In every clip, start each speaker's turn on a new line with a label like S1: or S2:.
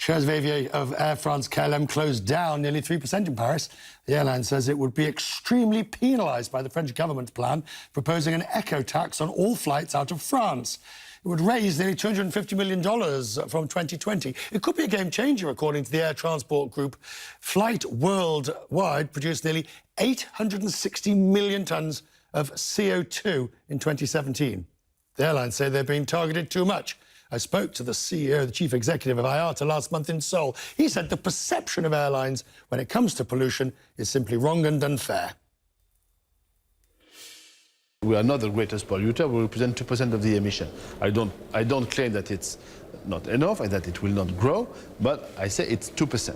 S1: Shares of Air France-KLM closed down nearly 3% in Paris. The airline says it would be extremely penalised by the French government's plan, proposing an eco-tax on all flights out of France. It would raise nearly $250 million from 2020. It could be a game-changer, according to the air transport group. Flight worldwide produced nearly 860 million tonnes of CO2 in 2017. The airlines say they're being targeted too much. I spoke to the CEO, the chief executive of IATA last month in Seoul. He said the perception of airlines when it comes to pollution is simply wrong and unfair.
S2: We are not the greatest polluter. We represent 2% of the emission. I don't claim that it's not enough and that it will not grow, but I say it's 2%.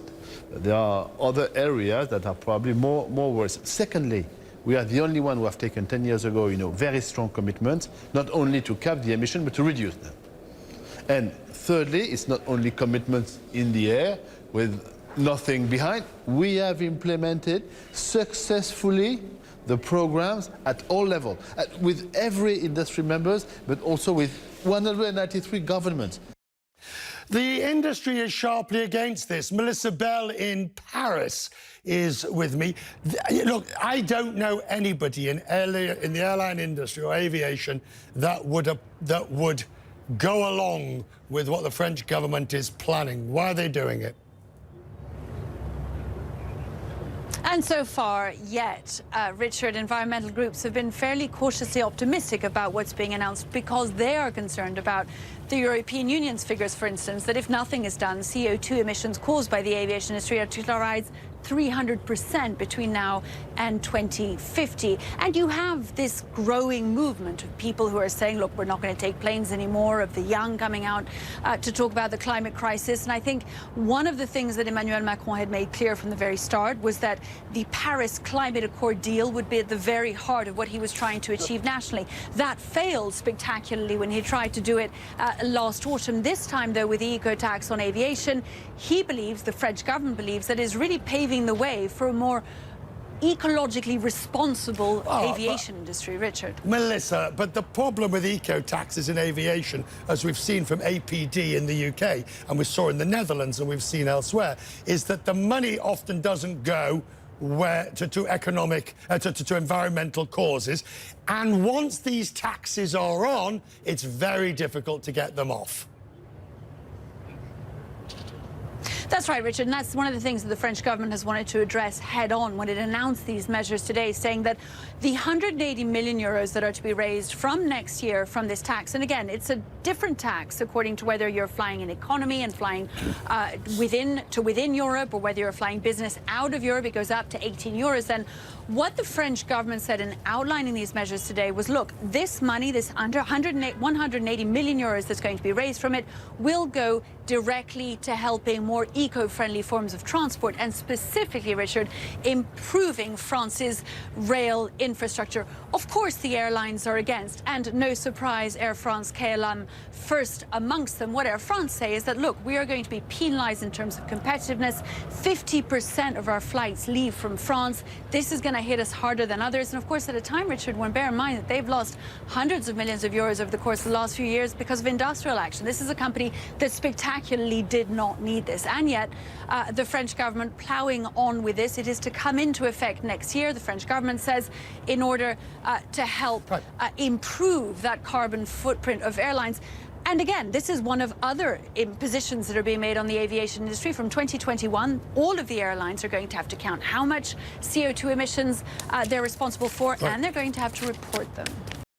S2: There are other areas that are probably more worse. Secondly, we are the only one who have taken 10 years ago, very strong commitments, not only to cap the emission, but to reduce them. And thirdly, it's not only commitments in the air with nothing behind. We have implemented successfully the programs at all levels, with every industry members, but also with 193 governments.
S1: The industry is sharply against this. Melissa Bell in Paris is with me. Look, I don't know anybody in the airline industry or aviation that would go along with what the French government is planning. Why are they doing it?
S3: And so far, yet, Richard, environmental groups have been fairly cautiously optimistic about what's being announced because they are concerned about the European Union's figures, for instance, that if nothing is done, CO2 emissions caused by the aviation industry are to rise 300% between now and 2050. And you have this growing movement of people who are saying, look, we're not going to take planes anymore, of the young coming out to talk about the climate crisis. And I think one of the things that Emmanuel Macron had made clear from the very start was that the Paris Climate Accord deal would be at the very heart of what he was trying to achieve nationally. That failed spectacularly when he tried to do it last autumn. This time, though, with the eco-tax on aviation, he believes, the French government believes, that is really paving the way for a more ecologically responsible aviation industry, Richard.
S1: Melissa, but the problem with eco-taxes in aviation, as we've seen from APD in the UK, and we saw in the Netherlands and we've seen elsewhere, is that the money often doesn't go to environmental causes. And once these taxes are on, it's very difficult to get them off.
S3: That's right, Richard, and that's one of the things that the French government has wanted to address head-on when it announced these measures today, saying that the 180 million euros that are to be raised from next year from this tax, and again, it's a different tax according to whether you're flying in economy and flying within Europe, or whether you're flying business out of Europe, it goes up to 18 euros. Then what the French government said in outlining these measures today was, look, this money, this 180 million euros that's going to be raised from it, will go directly to helping more eco-friendly forms of transport, and specifically, Richard, improving France's rail infrastructure. Of course, the airlines are against, and no surprise, Air France-KLM first amongst them. What Air France say is that, look, we are going to be penalised in terms of competitiveness. 50% of our flights leave from France. This is going to hit us harder than others. And of course, at a time, Richard, when bear in mind that they've lost hundreds of millions of euros over the course of the last few years because of industrial action. This is a company that spectacularly did not need this. And yet, the French government ploughing on with this. It is to come into effect next year, the French government says, in order to help improve that carbon footprint of airlines. And again, this is one of other impositions that are being made on the aviation industry. From 2021, all of the airlines are going to have to count how much CO2 emissions they're responsible for, and they're going to have to report them.